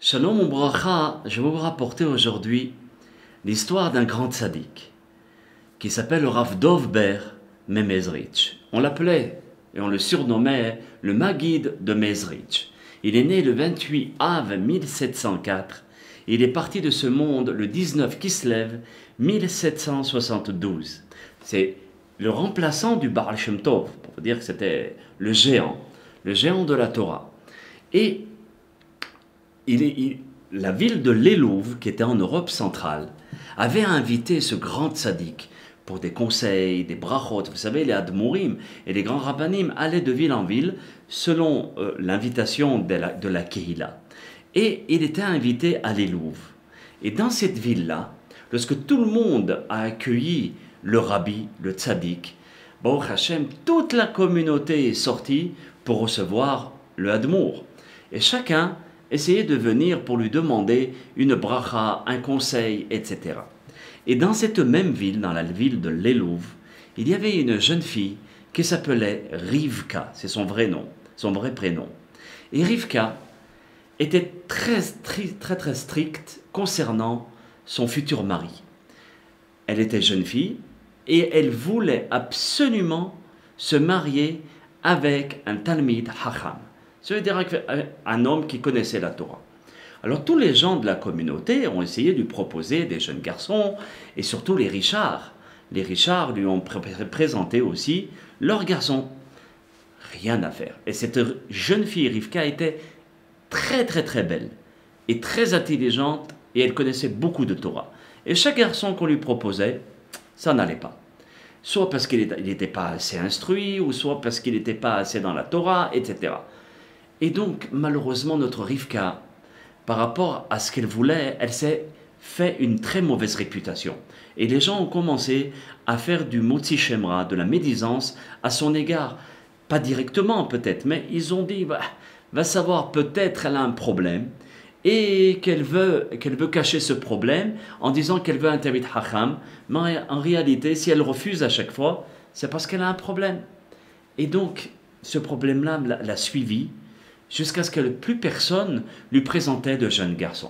Shalom mon bracha, je vais vous rapporter aujourd'hui l'histoire d'un grand tzaddik qui s'appelle le Rav Dov Ber Memezrich. On l'appelait et on le surnommait le Maguide de Mezrich. Il est né le 28 Av 1704 et il est parti de ce monde le 19 Kislev 1772. C'est le remplaçant du Baal Shem Tov, pour dire que c'était le géant de la Torah. Et la ville de Lélouv, qui était en Europe centrale, avait invité ce grand tzaddik pour des conseils, des brachot. Vous savez, les admourim et les grands rabbanim allaient de ville en ville selon l'invitation de la Kehila. Et il était invité à Lélouv. Et dans cette ville-là, lorsque tout le monde a accueilli le rabbi, le tzaddik, Baruch Hashem, toute la communauté est sortie pour recevoir le admour. Et chacun essayait de venir pour lui demander une bracha, un conseil, etc. Et dans cette même ville, dans la ville de Lélouv, il y avait une jeune fille qui s'appelait Rivka, c'est son vrai nom, son vrai prénom. Et Rivka était très stricte concernant son futur mari. Elle était jeune fille et elle voulait absolument se marier avec un Talmid Hacham. Ça veut dire un homme qui connaissait la Torah. Alors tous les gens de la communauté ont essayé de lui proposer des jeunes garçons, et surtout les Richards. Les Richards lui ont présenté aussi leurs garçons. Rien à faire. Et cette jeune fille, Rivka, était très belle, et très intelligente, et elle connaissait beaucoup de Torah. Et chaque garçon qu'on lui proposait, ça n'allait pas. Soit parce qu'il n'était pas assez instruit, ou soit parce qu'il n'était pas assez dans la Torah, etc. Et donc, malheureusement, notre Rivka, par rapport à ce qu'elle voulait, elle s'est fait une très mauvaise réputation. Et les gens ont commencé à faire du motzi shemra, de la médisance à son égard. Pas directement peut-être, mais ils ont dit, va savoir, peut-être elle a un problème, et qu'elle veut cacher ce problème en disant qu'elle veut un Talmid Hacham, mais en réalité, si elle refuse à chaque fois, c'est parce qu'elle a un problème. Et donc, ce problème-là l'a suivie, jusqu'à ce que plus personne lui présentait de jeunes garçons.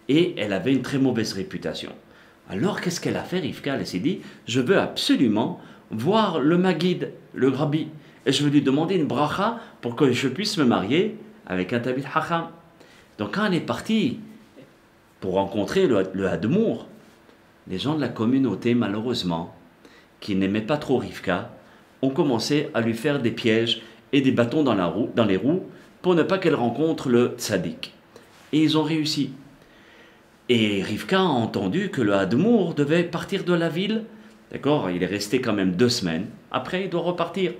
Et elle avait une très mauvaise réputation. Alors qu'est-ce qu'elle a fait, Rivka? Elle s'est dit, je veux absolument voir le Maguide, le Rabbi, et je veux lui demander une bracha pour que je puisse me marier avec un Talmid Hacham. Donc quand elle est partie pour rencontrer le Hadmour, les gens de la communauté, malheureusement, qui n'aimaient pas trop Rivka, ont commencé à lui faire des pièges et des bâtons dans les roues, pour ne pas qu'elle rencontre le tzaddik. Et ils ont réussi. Et Rivka a entendu que le Hadmour devait partir de la ville. D'accord, il est resté quand même 2 semaines. Après, il doit repartir.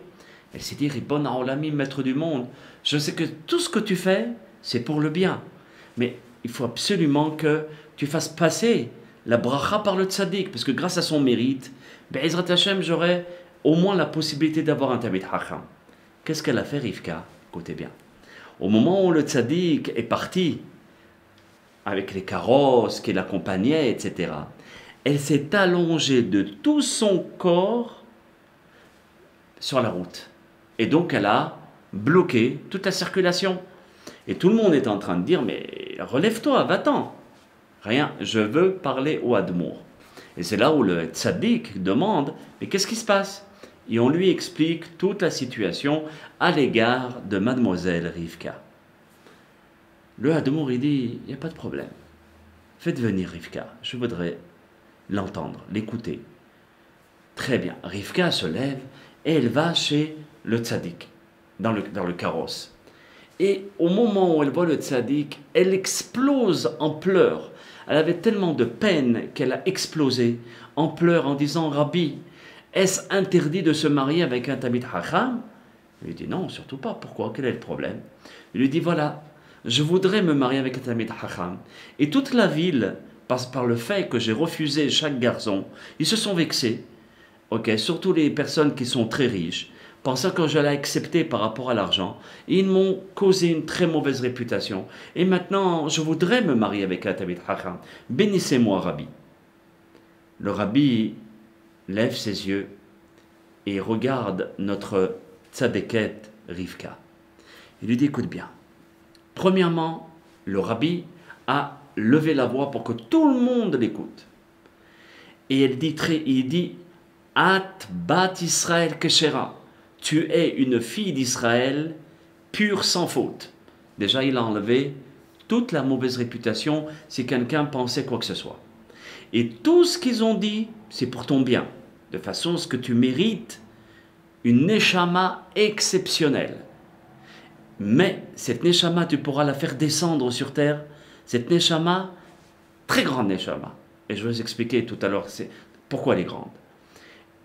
Elle s'est dit, Ribbon Haolami, maître du monde, je sais que tout ce que tu fais, c'est pour le bien. Mais il faut absolument que tu fasses passer la bracha par le tzaddik, parce que grâce à son mérite, Be'ezrat Hashem, j'aurai au moins la possibilité d'avoir un Talmid Hacham. Qu'est-ce qu'elle a fait, Rivka? Écoutez bien. Au moment où le tzaddik est parti, avec les carrosses qui l'accompagnaient, etc., elle s'est allongée de tout son corps sur la route. Et donc elle a bloqué toute la circulation. Et tout le monde est en train de dire, mais relève-toi, va-t'en. Rien, je veux parler au Hadmour. Et c'est là où le tzaddik demande, mais qu'est-ce qui se passe? Et on lui explique toute la situation à l'égard de mademoiselle Rivka. Le Hadmour, il dit, il n'y a pas de problème. Faites venir Rivka, je voudrais l'entendre, l'écouter. Très bien, Rivka se lève et elle va chez le tzaddik, dans le carrosse. Et au moment où elle voit le tzaddik, elle explose en pleurs. Elle avait tellement de peine qu'elle a explosé en pleurs en disant, Rabbi, est-ce interdit de se marier avec un Talmid Hacham? Il lui dit non, surtout pas. Pourquoi? Quel est le problème? Il lui dit voilà, je voudrais me marier avec un Talmid Hacham. Et toute la ville, par le fait que j'ai refusé chaque garçon, ils se sont vexés. Surtout les personnes qui sont très riches, pensant que je l'ai accepté par rapport à l'argent. Ils m'ont causé une très mauvaise réputation. Et maintenant, je voudrais me marier avec un Talmid Hacham. Bénissez-moi, Rabbi. Le Rabbi lève ses yeux et regarde notre tzadéket Rivka. Il lui dit, écoute bien. Premièrement, le Rabbi à lever la voix pour que tout le monde l'écoute. Et il dit At bat Israël keshera. Tu es une fille d'Israël pure sans faute. Déjà, il a enlevé toute la mauvaise réputation si quelqu'un pensait quoi que ce soit. Et tout ce qu'ils ont dit, c'est pour ton bien. De façon à ce que tu mérites une neshama exceptionnelle. Mais cette neshama, tu pourras la faire descendre sur terre. Cette neshama, très grande neshama. Et je vais vous expliquer tout à l'heure pourquoi elle est grande.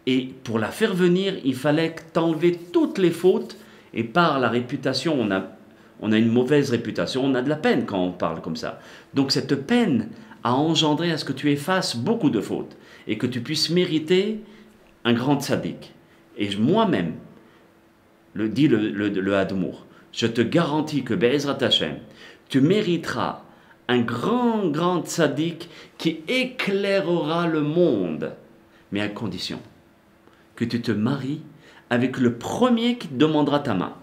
Et pour la faire venir, il fallait t'enlever toutes les fautes. Et par la réputation, on a une mauvaise réputation, on a de la peine quand on parle comme ça. Donc cette peine a engendré à ce que tu effaces beaucoup de fautes et que tu puisses mériter un grand tzaddik. Et moi-même, dit le Admour, je te garantis que Be'ezrat Hashem, tu mériteras un grand tzaddik qui éclairera le monde, mais à condition que tu te maries avec le premier qui te demandera ta main.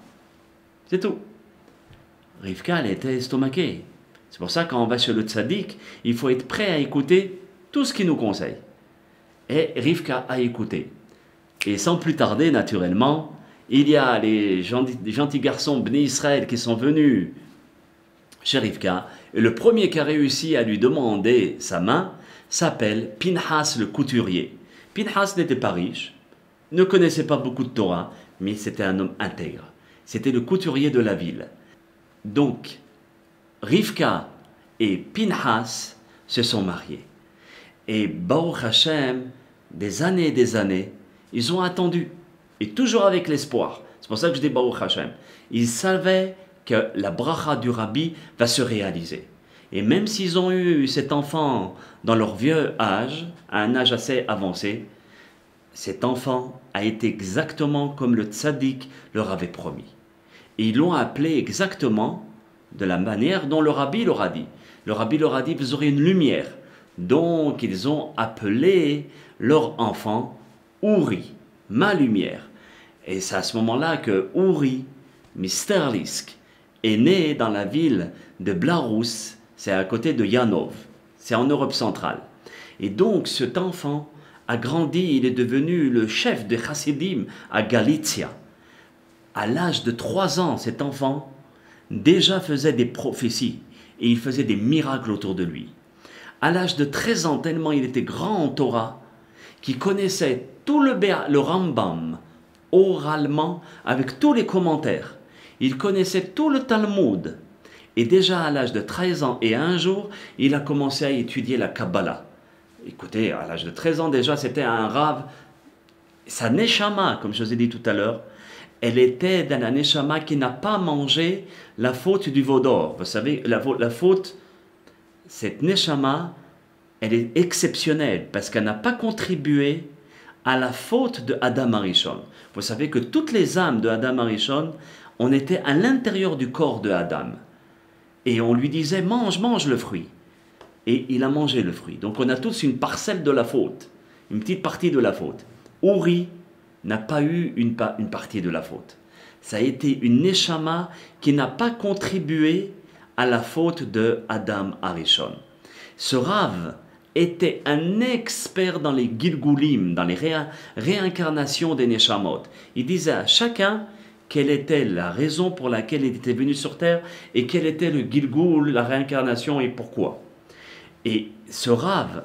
C'est tout. Rivka, elle était estomaquée. C'est pour ça, quand on va chez le tzaddik, il faut être prêt à écouter tout ce qu'il nous conseille. Et Rivka a écouté. Et sans plus tarder, naturellement, il y a les gentils garçons Bnei Israël qui sont venus chez Rivka. Et le premier qui a réussi à lui demander sa main s'appelle Pinhas le couturier. Pinhas n'était pas riche, ne connaissait pas beaucoup de Torah, mais c'était un homme intègre. C'était le couturier de la ville. Donc, Rivka et Pinhas se sont mariés. Et Baruch Hashem, des années, ils ont attendu. Et toujours avec l'espoir. C'est pour ça que je dis Baruch Hashem. Ils savaient que la bracha du Rabbi va se réaliser. Et même s'ils ont eu cet enfant dans leur vieux âge, à un âge assez avancé, cet enfant a été exactement comme le tzaddik leur avait promis. Et ils l'ont appelé exactement de la manière dont le Rabbi leur a dit. Le Rabbi leur a dit, vous aurez une lumière. Donc ils ont appelé leur enfant Uri, ma lumière. Et c'est à ce moment-là que Uri Misterlisk est né dans la ville de Blarus, c'est à côté de Yanov, c'est en Europe centrale. Et donc cet enfant a grandi, il est devenu le chef de Chassidim à Galicia. À l'âge de 3 ans, cet enfant déjà faisait des prophéties et il faisait des miracles autour de lui. À l'âge de 13 ans, tellement il était grand en Torah, qu'il connaissait tout le Rambam oralement avec tous les commentaires. Il connaissait tout le Talmud. Et déjà à l'âge de 13 ans et un jour, il a commencé à étudier la Kabbalah. Écoutez, à l'âge de 13 ans déjà, c'était un rave. Sa neshama, comme je vous ai dit tout à l'heure, elle était dans la neshama qui n'a pas mangé la faute du veau d'or. Vous savez, la faute, cette neshama, elle est exceptionnelle parce qu'elle n'a pas contribué à la faute de Adam Arishon. Vous savez que toutes les âmes de Adam Arishon, on était à l'intérieur du corps de Adam. Et on lui disait, mange le fruit. Et il a mangé le fruit. Donc on a tous une parcelle de la faute, une petite partie de la faute. Uri n'a pas eu une partie de la faute. Ça a été une neshama qui n'a pas contribué à la faute de Adam Arishon. Ce Rav était un expert dans les Gilgulim, dans les réincarnations des Neshamot. Il disait à chacun quelle était la raison pour laquelle il était venu sur terre et quel était le Gilgul, la réincarnation et pourquoi. Et ce Rav,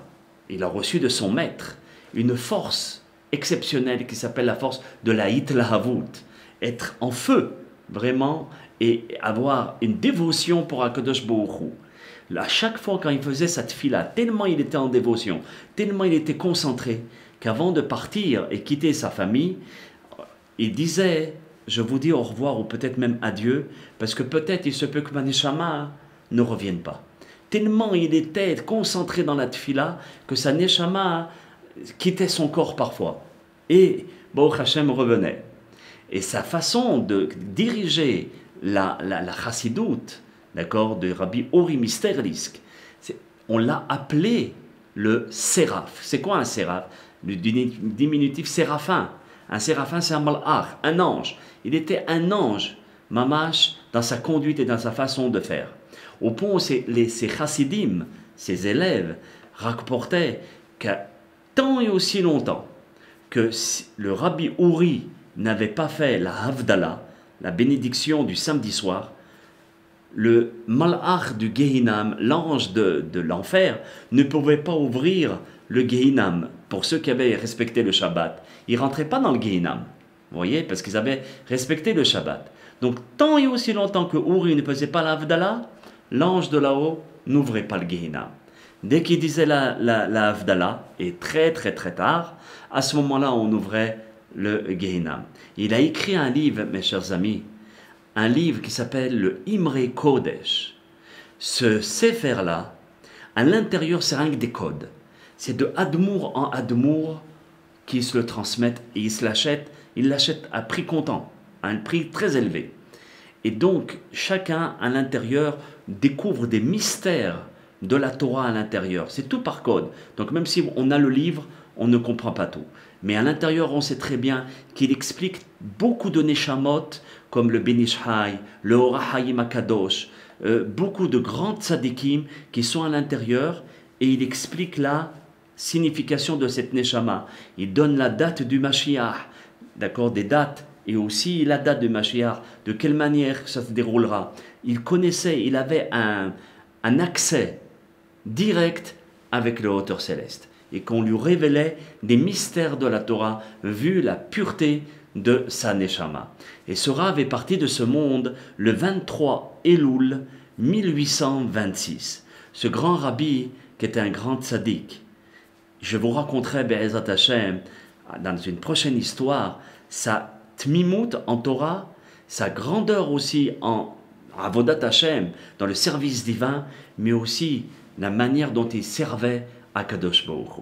il a reçu de son maître une force exceptionnelle qui s'appelle la force de la Hitlahavut, être en feu vraiment et avoir une dévotion pour Akadosh Baruch Hu. À chaque fois quand il faisait cette tefila, tellement il était en dévotion, tellement il était concentré, qu'avant de partir et quitter sa famille, il disait, je vous dis au revoir ou peut-être même adieu, parce que peut-être il se peut que ma neshama ne revienne pas. Tellement il était concentré dans la tefila que sa neshama quittait son corps parfois. Et Baruch Hashem revenait. Et sa façon de diriger la chassidoute, d'accord, de Rabbi Uri Misterlisk, on l'a appelé le séraph. C'est quoi un séraph? Le diminutif séraphin. Un séraphin, c'est un malach, un ange. Il était un ange, mamash, dans sa conduite et dans sa façon de faire. au point où ces chassidim, ses élèves, rapportaient qu'à tant et aussi longtemps que le rabbi Uri n'avait pas fait la Havdalah, la bénédiction du samedi soir, le malach du Gehinam, l'ange de l'enfer, ne pouvait pas ouvrir le Gehinam pour ceux qui avaient respecté le Shabbat. Ils ne rentraient pas dans le Gehinam, vous voyez, parce qu'ils avaient respecté le Shabbat. Donc, tant et aussi longtemps que Uri ne faisait pas la Havdalah, l'ange de là-haut n'ouvrait pas le Gehinam. Dès qu'il disait la Havdalah, et très très très tard, à ce moment-là, on ouvrait le Gehinam. Il a écrit un livre, mes chers amis, un livre qui s'appelle le Imre Kodesh. Ce sefer-là, à l'intérieur, c'est rien que des codes. C'est de Admour en Admour qui se le transmettent et ils l'achètent à prix comptant, à un prix très élevé. Et donc, chacun à l'intérieur découvre des mystères de la Torah à l'intérieur. C'est tout par code. Donc, même si on a le livre, on ne comprend pas tout. Mais à l'intérieur, on sait très bien qu'il explique beaucoup de Neshamot, comme le Ben Ish Chai, le Or HaChaim HaKadosh, beaucoup de grands tzadikim qui sont à l'intérieur, et il explique la signification de cette Neshama. Il donne la date du Mashiach, d'accord, des dates, et aussi la date du Mashiach, de quelle manière ça se déroulera. Il connaissait, il avait un accès direct avec le Auteur céleste, et qu'on lui révélait des mystères de la Torah, vu la pureté de sa Neshama. Et ce Rav est parti de ce monde le 23 Elul 1826. Ce grand rabbi qui était un grand tzaddik. Je vous raconterai, Be'ezat Hashem, dans une prochaine histoire, sa tmimout en Torah, sa grandeur aussi en Avodat Hashem, dans le service divin, mais aussi la manière dont il servait à Kadosh Baruch Hu.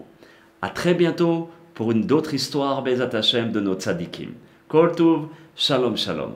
À très bientôt pour une autre histoire, Be'ezat Hashem, de nos tzadikim. Kol Tov, Shalom Shalom.